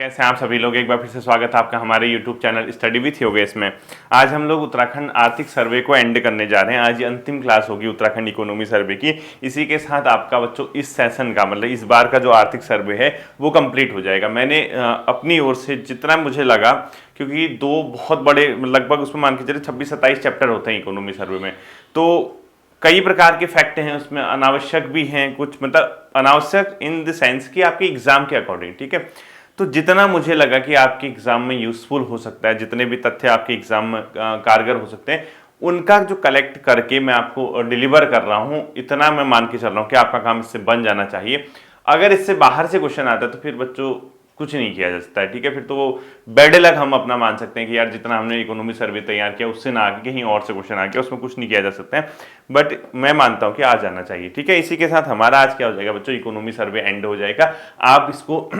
कैसे हैं आप सभी लोग। एक बार फिर से स्वागत है आपका हमारे YouTube channel study with Yogesh में। आज हम लोग उत्तराखंड आर्थिक सर्वे को एंड करने जा रहे हैं। आज ये अंतिम क्लास होगी उत्तराखंड इकोनॉमी सर्वे की। इसी के साथ आपका बच्चों इस सेशन का मतलब इस बार का जो आर्थिक सर्वे है वो कंप्लीट हो जाएगा। मैंने अपनी ओर से जितना मुझे लगा, क्योंकि दो बहुत बड़े लगभग उसमें मान के चलिए 26-27 चैप्टर होते हैं इकोनॉमी सर्वे में, तो कई प्रकार के फैक्ट हैं उसमें, अनावश्यक भी हैं कुछ, मतलब अनावश्यक इन द सेंस कि आपके एग्जाम के अकॉर्डिंग, ठीक है। तो जितना मुझे लगा कि आपके एग्जाम में यूजफुल हो सकता है, जितने भी तथ्य आपके एग्जाम में कारगर हो सकते हैं, उनका जो कलेक्ट करके मैं आपको डिलीवर कर रहा हूं, इतना मैं मान के चल रहा हूं कि आपका काम इससे बन जाना चाहिए। अगर इससे बाहर से क्वेश्चन आता है तो फिर बच्चों कुछ नहीं किया जा सकता है, ठीक है। फिर तो वो बैड लक हम अपना मान सकते हैं कि यार जितना हमने इकोनॉमी सर्वे तैयार किया उससे ना आगे कहीं और से क्वेश्चन आ गया, उसमें कुछ नहीं किया जा सकता है। बट मैं मानता हूं कि आ जाना चाहिए, ठीक है। इसी के साथ हमारा आज क्या हो जाएगा बच्चों, इकोनॉमी सर्वे एंड हो जाएगा। आप इसको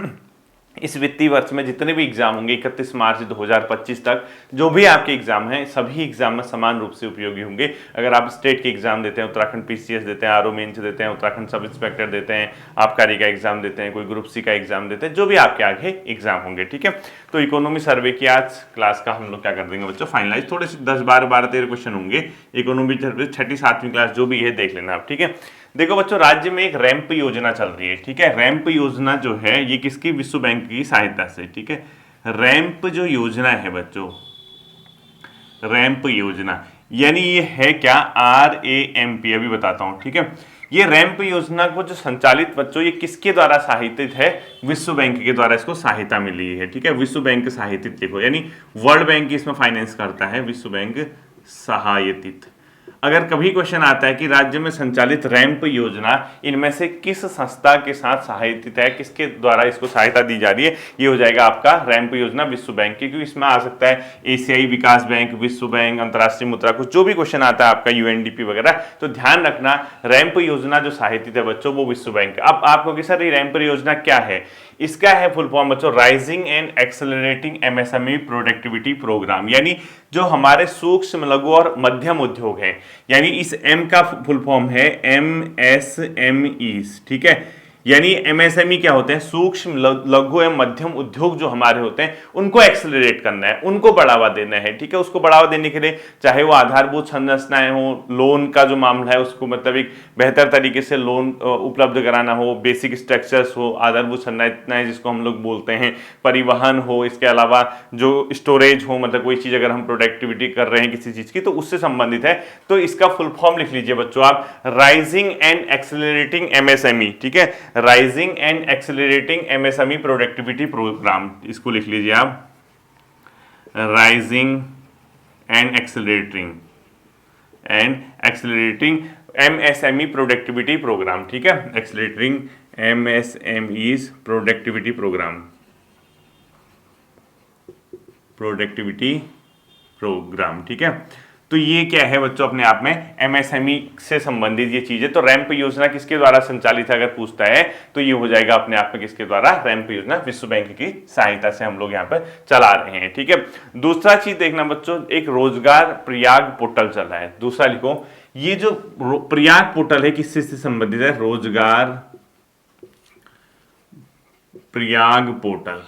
इस वित्तीय वर्ष में जितने भी एग्जाम होंगे 31 मार्च 2025 तक, जो भी आपके एग्जाम हैं सभी एग्जाम में समान रूप से उपयोगी होंगे। अगर आप स्टेट के एग्जाम देते हैं, उत्तराखंड पीसीएस देते हैं, आरओ मेंस देते हैं, उत्तराखंड सब इंस्पेक्टर देते हैं, आबकारी का एग्जाम देते हैं, कोई ग्रुप सी का एग्जाम देते हैं, जो भी आपके आगे एग्जाम होंगे, ठीक है। तो इकोनॉमी सर्वे की आज क्लास का हम लोग क्या कर देंगे बच्चों, फाइनलाइज। थोड़े से 10, 12, 13 क्वेश्चन होंगे इकोनॉमी सर्वे 6ठी 7वीं क्लास जो भी है देख लेना आप, ठीक है। देखो बच्चों, राज्य में एक रैंप योजना चल रही है, ठीक है। रैंप योजना जो है ये किसकी, विश्व बैंक की सहायता से, ठीक है। रैंप जो योजना है बच्चों, रैंप योजना यानी ये है क्या, RAMP, अभी बताता हूं, ठीक है। ये रैंप योजना को जो संचालित बच्चों, ये किसके द्वारा सहायतित है, विश्व बैंक के द्वारा इसको सहायता मिली है, ठीक है। विश्व बैंक सहायतित देखो, यानी वर्ल्ड बैंक इसमें फाइनेंस करता है, विश्व बैंक सहायतित। अगर कभी क्वेश्चन आता है कि राज्य में संचालित रैंप योजना इनमें से किस संस्था के साथ सहायतित है, किसके द्वारा इसको सहायता दी जा रही है, ये हो जाएगा आपका रैंप योजना विश्व बैंक की, क्योंकि इसमें आ सकता है एशियाई विकास बैंक, विश्व बैंक, अंतर्राष्ट्रीय मुद्रा कोष, जो भी क्वेश्चन आता है आपका UNDP वगैरह। तो ध्यान रखना रैंप योजना जो सहायतित है बच्चों वो विश्व बैंक। अब आपको कि सर ये रैंप योजना क्या है, इसका है फुल फॉर्म बच्चों rising and accelerating MSME productivity programme, यानी जो हमारे सूक्ष्म लघु और मध्यम उद्योग है, यानी इस M का फुल फॉर्म है MSMEs, ठीक है। यानी MSME क्या होते हैं, सूक्ष्म लघु एवं मध्यम उद्योग जो हमारे होते हैं उनको एक्सेलरेट करना है, उनको बढ़ावा देना है, ठीक है। उसको बढ़ावा देने के लिए चाहे वो आधारभूत संरचनाएं हो, लोन का जो मामला है उसको मतलब एक बेहतर तरीके से लोन उपलब्ध कराना हो, बेसिक स्ट्रक्चर्स हो, आधारभूत संरचनाएं जिसको हम लोग बोलते हैं, परिवहन हो, इसके अलावा जो स्टोरेज हो, मतलब कोई चीज अगर हम प्रोडक्टिविटी कर रहे हैं किसी चीज की तो उससे संबंधित है। तो इसका फुल फॉर्म लिख लीजिए बच्चों आप, राइजिंग एंड एक्सेलरेटिंग MSME, ठीक है। Rising and accelerating MSME productivity programme, इसको लिख लीजिए आप, rising and accelerating MSME productivity programme, ठीक है। एक्सेलरेटिंग MSMEs प्रोडक्टिविटी प्रोग्राम, ठीक है। तो ये क्या है बच्चों, अपने आप में MSME से संबंधित ये चीज है। तो रैंप योजना किसके द्वारा संचालित है अगर पूछता है तो ये हो जाएगा अपने आप में किसके द्वारा, रैंप योजना विश्व बैंक की सहायता से हम लोग यहाँ पर चला रहे हैं, ठीक है। दूसरा चीज देखना बच्चों, एक रोजगार प्रयाग पोर्टल चल रहा है। दूसरा लिखो, ये जो प्रयाग पोर्टल है किससे संबंधित है, रोजगार प्रयाग पोर्टल।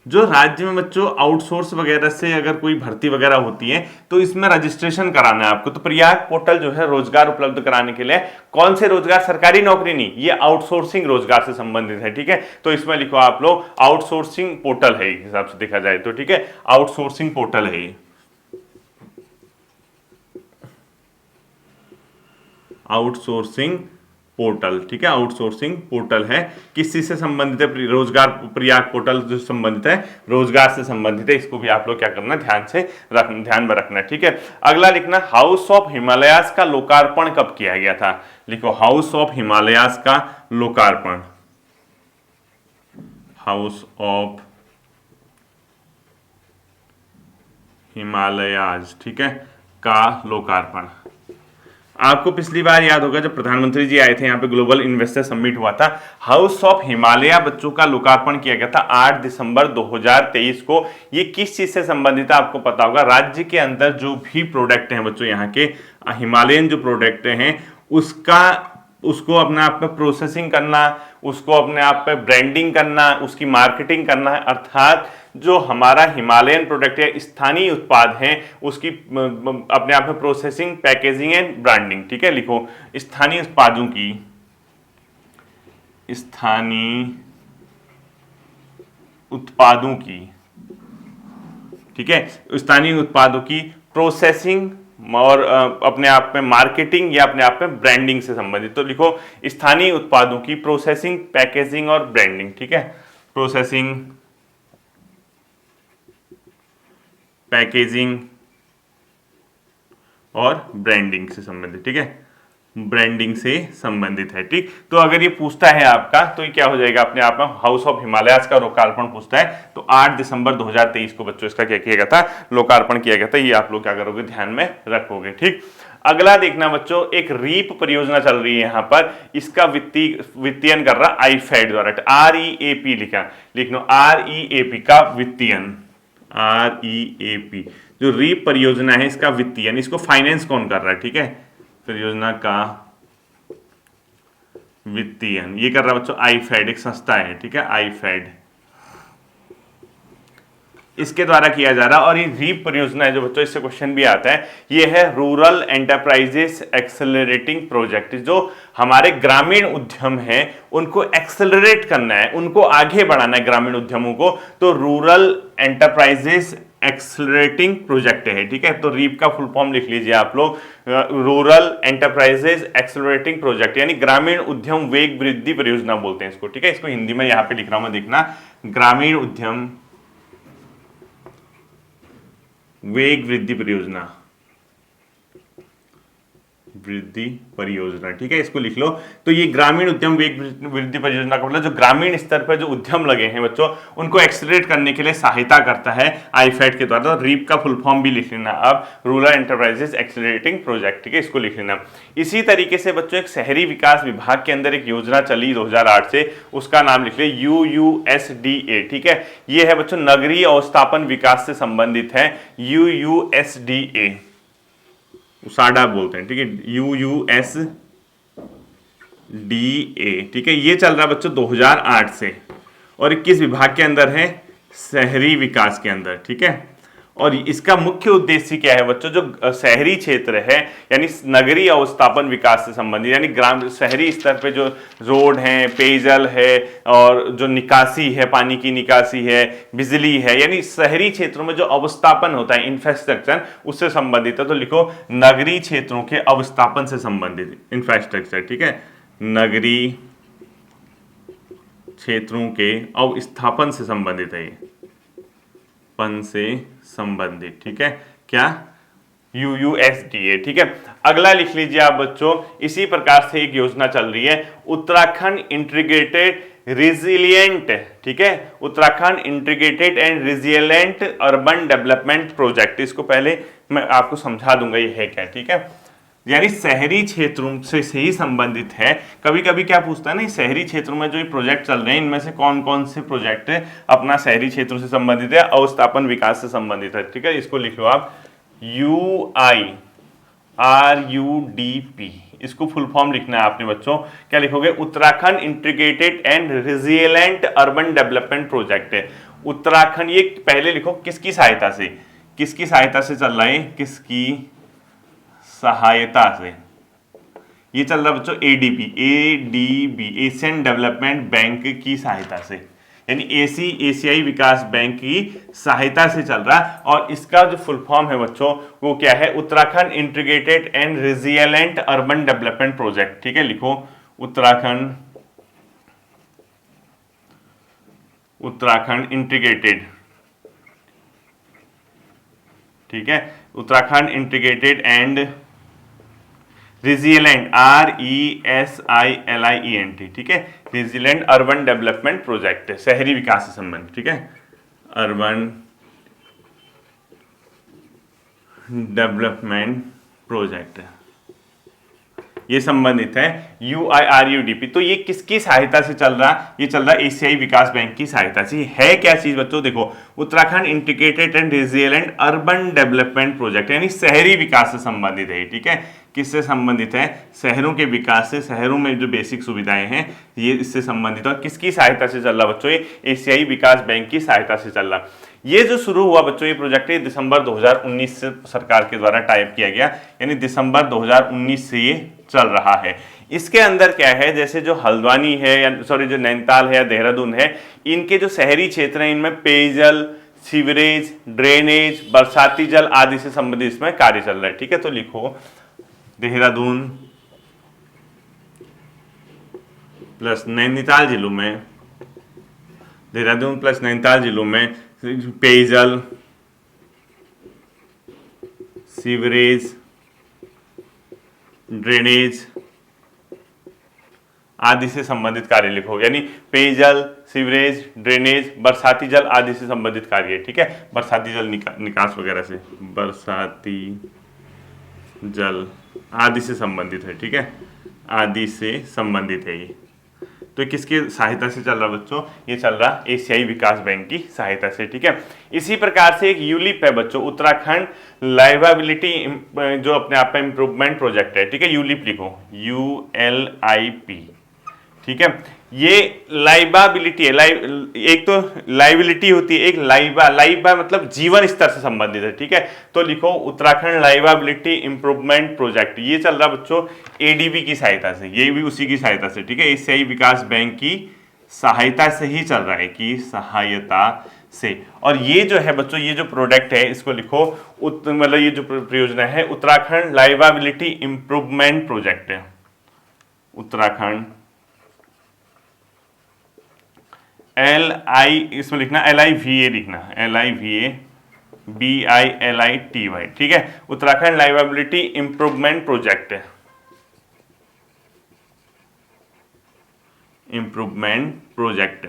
जो राज्य में बच्चों आउटसोर्स वगैरह से अगर कोई भर्ती वगैरह होती है तो इसमें रजिस्ट्रेशन कराना है आपको। तो प्रयाग पोर्टल जो है रोजगार उपलब्ध कराने के लिए, कौन से रोजगार, सरकारी नौकरी नहीं, ये आउटसोर्सिंग रोजगार से संबंधित है, ठीक है। तो इसमें लिखो आप लोग आउटसोर्सिंग पोर्टल है, एक हिसाब से देखा जाए तो, ठीक है। आउटसोर्सिंग पोर्टल है ये, आउटसोर्सिंग पोर्टल, ठीक है। आउटसोर्सिंग पोर्टल है, किस चीज से संबंधित है, रोजगार प्रयाग पोर्टल जो संबंधित है रोजगार से संबंधित है। इसको भी आप लोग क्या करना, ध्यान में रखना, ठीक है। अगला लिखना, हाउस ऑफ हिमालयास का लोकार्पण कब किया गया था। लिखो, हाउस ऑफ हिमालयास का लोकार्पण, हाउस ऑफ हिमालयास, ठीक है, का लोकार्पण। आपको पिछली बार याद होगा जब प्रधानमंत्री जी आए थे यहाँ पे, ग्लोबल इन्वेस्टर समिट हुआ था, हाउस ऑफ हिमालय बच्चों का लोकार्पण किया गया था 8 दिसंबर 2023 को। ये किस चीज से संबंधित है आपको पता होगा, राज्य के अंदर जो भी प्रोडक्ट हैं बच्चों, यहाँ के हिमालयन जो प्रोडक्ट हैं उसका उसको अपने आप में प्रोसेसिंग करना, उसको अपने आप में ब्रांडिंग करना, उसकी मार्केटिंग करना है। अर्थात जो हमारा हिमालयन प्रोडक्ट या स्थानीय उत्पाद हैं उसकी अपने आप में प्रोसेसिंग, पैकेजिंग एंड ब्रांडिंग। ठीक है, लिखो स्थानीय उत्पादों की, स्थानीय उत्पादों की, ठीक है, स्थानीय उत्पादों की प्रोसेसिंग और अपने आप में मार्केटिंग या अपने आप में ब्रांडिंग से संबंधित। तो लिखो स्थानीय उत्पादों की प्रोसेसिंग, पैकेजिंग और ब्रांडिंग। ठीक है, प्रोसेसिंग, पैकेजिंग और ब्रांडिंग से संबंधित। ठीक है, ब्रांडिंग से संबंधित है। ठीक, तो अगर ये पूछता है आपका तो ये क्या हो जाएगा अपने आप में, हाउस ऑफ हिमालयाज का लोकार्पण पूछता है तो 8 दिसंबर 2023 को बच्चों इसका क्या किया गया था, लोकार्पण किया गया था। ये आप लोग क्या करोगे, ध्यान में रखोगे। ठीक, अगला देखना बच्चों, एक रीप परियोजना चल रही है यहाँ पर, इसका वित्तीयन कर रहा आईफेड द्वारा, REAP लिख लो, REAP का वित्तीयन, REAP जो रीप परियोजना है इसका वित्तीयन, इसको फाइनेंस कौन कर रहा है। ठीक है, परियोजना का वित्तीयन ये कर रहा है बच्चों आईफेड, एक संस्था है। ठीक है, आईफेड इसके द्वारा किया जा रहा। और ये रीप परियोजना है जो बच्चों, इससे क्वेश्चन भी आता है, ये है रूरल एंटरप्राइजेस एक्सेलरेटिंग प्रोजेक्ट। जो हमारे ग्रामीण उद्यम हैं उनको एक्सेलरेट करना है, उनको आगे बढ़ाना है ग्रामीण उद्यमों को, तो रूरल एंटरप्राइजेस एक्सेलरेटिंग प्रोजेक्ट है। ठीक है, तो रीप का फुल फॉर्म लिख लीजिए आप लोग, रूरल एंटरप्राइजेस एक्सेलरेटिंग प्रोजेक्ट, यानी ग्रामीण उद्यम वेग वृद्धि परियोजना बोलते हैं इसको। ठीक है, इसको हिंदी में यहां पे लिख रहा हूं मैं, देखना, ग्रामीण उद्यम वेग वृद्धि परियोजना, वृद्धि परियोजना। ठीक है, इसको लिख लो। तो ये ग्रामीण उद्यम वेग वृद्धि परियोजना का मतलब जो ग्रामीण स्तर पर जो उद्यम लगे हैं बच्चों उनको एक्सेलरेट करने के लिए सहायता करता है आईफेड के द्वारा। तो रीप का फुल फॉर्म भी लिख लेना अब, रूरल एंटरप्राइजेस एक्सेलरेटिंग प्रोजेक्ट। ठीक है, इसको लिख लेना। इसी तरीके से बच्चों एक शहरी विकास विभाग के अंदर एक योजना चली 2008 से, उसका नाम लिख ले UUSDA। ठीक है, ये है बच्चों नगरीय अवस्थापन विकास से संबंधित है, UUSDA, साडा बोलते हैं। ठीक है, UUSDA। ठीक है, ये चल रहा है बच्चों 2008 से और 21 विभाग के अंदर है, शहरी विकास के अंदर। ठीक है, और इसका मुख्य उद्देश्य क्या है बच्चों, जो शहरी क्षेत्र है यानी नगरीय अवस्थापन विकास से संबंधित, यानी ग्राम शहरी स्तर पे जो रोड हैं, पेयजल है और जो निकासी है, पानी की निकासी है, बिजली है, यानी शहरी क्षेत्रों में जो अवस्थापन होता है, इंफ्रास्ट्रक्चर, उससे संबंधित है। तो लिखो नगरीय क्षेत्रों के अवस्थापन से संबंधित इंफ्रास्ट्रक्चर। ठीक है, नगरीय क्षेत्रों के अवस्थापन से संबंधित है, ये पन से संबंधित। ठीक है, क्या, UUSDA। ठीक है, अगला लिख लीजिए आप बच्चों, इसी प्रकार से एक योजना चल रही है, उत्तराखंड इंटीग्रेटेड रिजिलियंट। ठीक है, Uttarakhand integrated and resilient urban development project. इसको पहले मैं आपको समझा दूंगा ये है क्या। ठीक है, यानी शहरी क्षेत्रों से ही संबंधित है। कभी कभी क्या पूछता है ना, शहरी क्षेत्रों में जो ये प्रोजेक्ट चल रहे हैं इनमें से कौन कौन से प्रोजेक्ट अपना शहरी क्षेत्रों से संबंधित है, अवस्थापन विकास से संबंधित है। ठीक है, इसको लिख लो आप, UIRUDP, इसको फुल फॉर्म लिखना है आपने बच्चों। क्या लिखोगे, Uttarakhand integrated and resilient urban development project है। उत्तराखंड, ये पहले लिखो किसकी सहायता से, किसकी सहायता से चल रहा है, किसकी सहायता से ये चल रहा है बच्चों, ADB, एशियन डेवलपमेंट बैंक की सहायता से, यानी एशियाई विकास बैंक की सहायता से चल रहा है। और इसका जो फुल फॉर्म है बच्चों वो क्या है, Uttarakhand integrated and resilient urban development project. ठीक है, लिखो उत्तराखंड इंटीग्रेटेड। ठीक है, Uttarakhand integrated and resilient, RESILIENT। ठीक है, रिजिलियंट अर्बन डेवलपमेंट प्रोजेक्ट, शहरी विकास से संबंधित। ठीक है, अर्बन डेवलपमेंट प्रोजेक्ट ये संबंधित है, UIRUDP। तो ये किसकी सहायता से चल रहा, ये चल रहा है एशियाई विकास बैंक की सहायता से। है क्या चीज बच्चों, देखो Uttarakhand integrated and resilient urban development project, यानी शहरी विकास से संबंधित है। ठीक है, किससे संबंधित है? शहरों के विकास से, शहरों में जो बेसिक सुविधाएं हैं ये इससे संबंधित है। और किसकी सहायता से चल रहा बच्चों? ये एशियाई विकास बैंक की सहायता से चल रहा। ये जो शुरू हुआ बच्चों ये प्रोजेक्ट, दिसंबर 2019 से सरकार के द्वारा टाइप किया गया, यानी दिसंबर 2019 से ये चल रहा है। इसके अंदर क्या है, जैसे जो हल्द्वानी है या सॉरी जो नैनीताल है या देहरादून है, इनके जो शहरी क्षेत्र हैं इनमें पेयजल, सीवरेज, ड्रेनेज, बरसाती जल आदि से संबंधित इसमें कार्य चल रहा है। ठीक है, तो लिखो देहरादून प्लस नैनीताल जिलों में, देहरादून प्लस नैनीताल जिलों में पेयजल, सीवरेज, ड्रेनेज आदि से संबंधित कार्य लिखो, यानी पेयजल, सीवरेज, ड्रेनेज, बरसाती जल आदि से संबंधित कार्य। ठीक है, बरसाती जल निकास वगैरह से, बरसाती जल आदि से संबंधित है। ठीक है, आदि से संबंधित है ये। तो किसकी सहायता से चल रहा बच्चों? ये चल रहा एशियाई विकास बैंक की सहायता से। ठीक है, इसी प्रकार से एक यूलिप है बच्चों, उत्तराखंड लाइवेबिलिटी जो अपने आप में इंप्रूवमेंट प्रोजेक्ट है। ठीक है, यूलिप लिखो, ULIP। ठीक है, ये लाइबाबिलिटी है, एक तो लाइबिलिटी होती है, एक लाइबा मतलब जीवन स्तर से संबंधित है। ठीक है, तो लिखो उत्तराखंड लाइबाबिलिटी इंप्रूवमेंट प्रोजेक्ट, ये चल रहा बच्चों ADB की सहायता से, ये भी उसी की सहायता से। ठीक है, एशियाई विकास बैंक की सहायता से ही चल रहा है, की सहायता से। और ये जो है बच्चों, ये जो प्रोडक्ट है इसको लिखो मतलब ये जो परियोजना है उत्तराखंड लाइबाबिलिटी इंप्रूवमेंट प्रोजेक्ट है। उत्तराखंड इसमें लिखना LIVA लिखना, LIVA BILITY। ठीक है, उत्तराखंड लाइवेबिलिटी इंप्रूवमेंट प्रोजेक्ट है, इंप्रूवमेंट प्रोजेक्ट।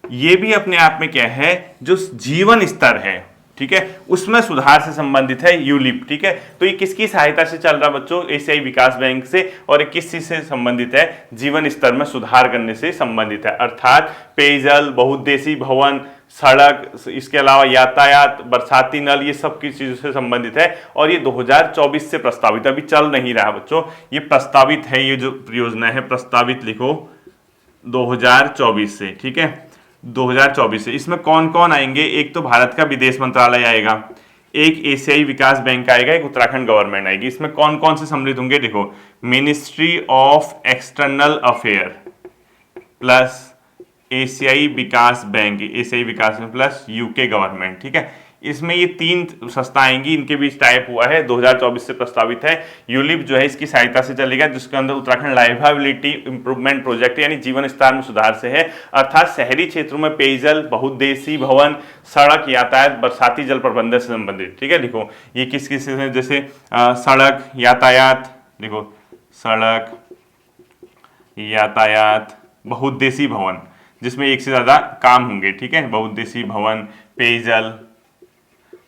ये भी अपने आप में क्या है, जो जीवन स्तर है, ठीक है, उसमें सुधार से संबंधित है यूलिप। ठीक है, तो ये किसकी सहायता से चल रहा बच्चों? एशियाई विकास बैंक से। और ये किस चीज से संबंधित है? जीवन स्तर में सुधार करने से संबंधित है, अर्थात पेयजल, बहुउद्देशीय भवन, सड़क, इसके अलावा यातायात, बरसाती नल, ये सब की चीजों से संबंधित है। और ये 2024 से प्रस्तावित, अभी चल नहीं रहा बच्चों, ये प्रस्तावित है, ये जो परियोजना है प्रस्तावित लिखो 2024 से। ठीक है, 2024 से। इसमें कौन कौन आएंगे? एक तो भारत का विदेश मंत्रालय आएगा, एक एशियाई विकास बैंक आएगा, एक उत्तराखंड गवर्नमेंट आएगी। इसमें कौन कौन से सम्मिलित होंगे? देखो, ministry of external affair plus एशियाई विकास बैंक, एशियाई विकास बैंक प्लस UK गवर्नमेंट। ठीक है, इसमें ये 3 संस्था आएंगी, इनके बीच टाइप हुआ है, 2024 से प्रस्तावित है। यूलिप जो है इसकी सहायता से चलेगा, जिसके अंदर उत्तराखंड लाइवेबिलिटी इंप्रूवमेंट प्रोजेक्ट यानी जीवन स्तर में सुधार से है, अर्थात शहरी क्षेत्रों में पेयजल, बहुउद्देशीय भवन, सड़क, यातायात, बरसाती जल प्रबंधन से संबंधित। ठीक है, लिखो ये किस किस से, जैसे सड़क, यातायात, देखो सड़क, यातायात, बहुउद्देशीय भवन जिसमें एक से ज्यादा काम होंगे। ठीक है, बहुउद्देशीय भवन, पेयजल,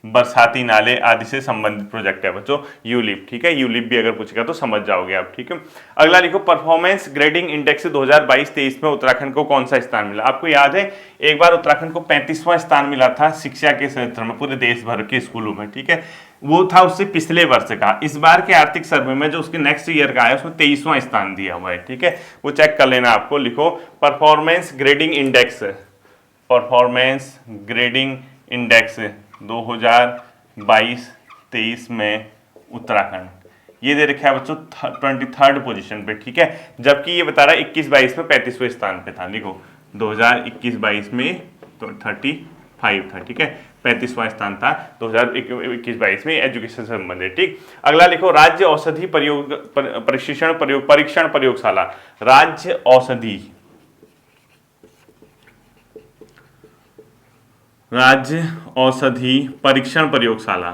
बरसाती नाले आदि से संबंधित प्रोजेक्ट है बच्चों यूलिप। ठीक है, यूलिप भी अगर पूछेगा तो समझ जाओगे आप। ठीक है, अगला लिखो, परफॉर्मेंस ग्रेडिंग इंडेक्स 2022-23 में उत्तराखंड को कौन सा स्थान मिला? आपको याद है एक बार उत्तराखंड को 35वां स्थान मिला था शिक्षा के क्षेत्र में पूरे देश भर के स्कूलों में। ठीक है, वो था उससे पिछले वर्ष का। इस बार के आर्थिक सर्वे में जो उसके नेक्स्ट ईयर का है उसमें 23वां स्थान दिया हुआ है। ठीक है, वो चेक कर लेना आपको। लिखो performance grading index, performance grading index 2022-23 में उत्तराखंड ये दे रखा है बच्चों 23rd पोजीशन पे। ठीक है, जबकि ये बता रहा है 21-22 में 35वें स्थान पे था। देखो 2021-22 में तो 35 था। ठीक है, 35वां स्थान था 2021-22 में एजुकेशन से संबंधित। ठीक, अगला लिखो, राज्य औषधि परीक्षण प्रयोगशाला, राज्य औषधि परीक्षण प्रयोगशाला,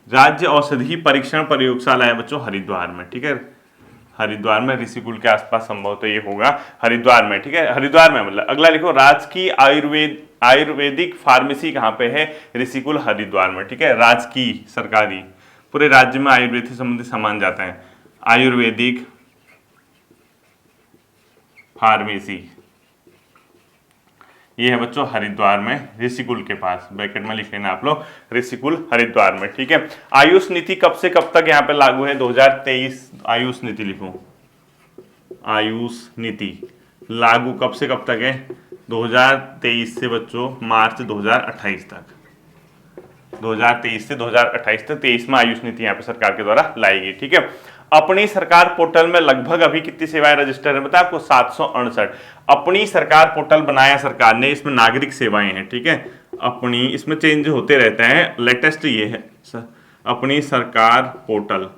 राज्य औषधि परीक्षण प्रयोगशाला है बच्चों हरिद्वार में। ठीक है, हरिद्वार में, ऋषिकुल के आसपास संभव तो ये होगा हरिद्वार में। ठीक है, हरिद्वार में मतलब। अगला लिखो, राजकीय आयुर्वेदिक फार्मेसी कहाँ पे है? ऋषिकुल हरिद्वार में। ठीक है, राजकीय सरकारी, पूरे राज्य में आयुर्वेद से संबंधित सामान जाता है। आयुर्वेदिक फार्मेसी ये है बच्चों हरिद्वार में, ऋषिकुल के पास, ब्रैकेट में लिख लेना आप लोग, ऋषिकुल हरिद्वार में। ठीक है, आयुष नीति कब से कब तक यहाँ पे लागू है? 2023 आयुष नीति लिखो, आयुष नीति लागू कब से कब तक है? 2023 से बच्चों मार्च 2028 तक, 2023 से 2028 तक 23 में आयुष नीति यहाँ पे सरकार के द्वारा लाई गई। ठीक है, अपनी सरकार पोर्टल में लगभग अभी कितनी सेवाएं रजिस्टर है बताया आपको? 768। अपनी सरकार पोर्टल बनाया सरकार ने, इसमें नागरिक सेवाएं हैं। ठीक है, अपनी, इसमें चेंज होते रहते हैं, लेटेस्ट ये है अपनी सरकार पोर्टल,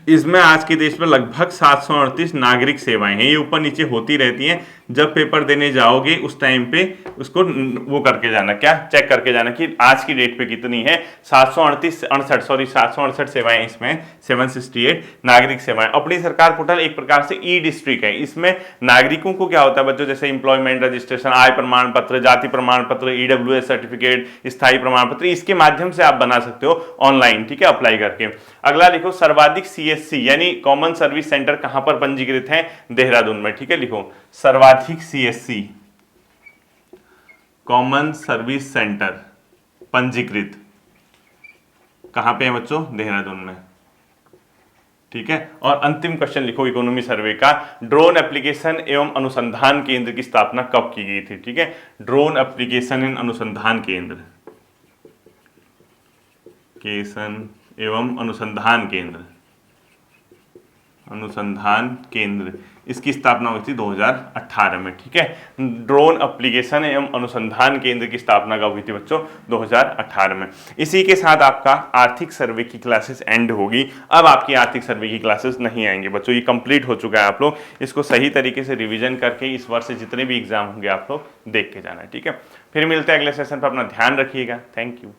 इसमें आज के देश में लगभग 738 नागरिक सेवाएं हैं। ये ऊपर नीचे होती रहती हैं, जब पेपर देने जाओगे उस टाइम पे उसको वो करके जाना, क्या चेक करके जाना कि आज की डेट पे कितनी है। 768 सेवाएं इसमें, 768 नागरिक सेवाएं। अपनी सरकार पोर्टल एक प्रकार से ई डिस्ट्रिक्ट है। इसमें नागरिकों को क्या होता है बच्चों, जैसे इंप्लॉयमेंट रजिस्ट्रेशन, आय प्रमाण पत्र, जाति प्रमाण पत्र, ईडब्ल्यूएस सर्टिफिकेट, स्थायी प्रमाण पत्र, इसके माध्यम से आप बना सकते हो ऑनलाइन। ठीक है, अप्लाई करके। अगला लिखो, सर्वाधिक सीएससी यानी कॉमन सर्विस सेंटर कहां पर पंजीकृत है? देहरादून में। ठीक है, लिखो सर्वाधिक सीएससी कॉमन सर्विस सेंटर पंजीकृत कहां पे है बच्चों? देहरादून में। ठीक है, और अंतिम क्वेश्चन लिखो इकोनॉमी सर्वे का, ड्रोन एप्लीकेशन एवं अनुसंधान केंद्र की स्थापना कब की गई थी? ठीक है, ड्रोन एप्लीकेशन एवं अनुसंधान केंद्र एवं अनुसंधान केंद्र इसकी स्थापना हुई थी 2018 में। ठीक है, ड्रोन एप्लीकेशन एवं अनुसंधान केंद्र की स्थापना कब हुई थी बच्चों? 2018 में। इसी के साथ आपका आर्थिक सर्वे की क्लासेस एंड होगी। अब आपकी आर्थिक सर्वे की क्लासेस नहीं आएंगे बच्चों, ये कंप्लीट हो चुका है। आप लोग इसको सही तरीके से रिवीजन करके इस वर्ष से जितने भी एग्जाम होंगे आप लोग देख के जाना है। ठीक है, फिर मिलते हैं अगले सेशन पर, अपना ध्यान रखिएगा। Thank you.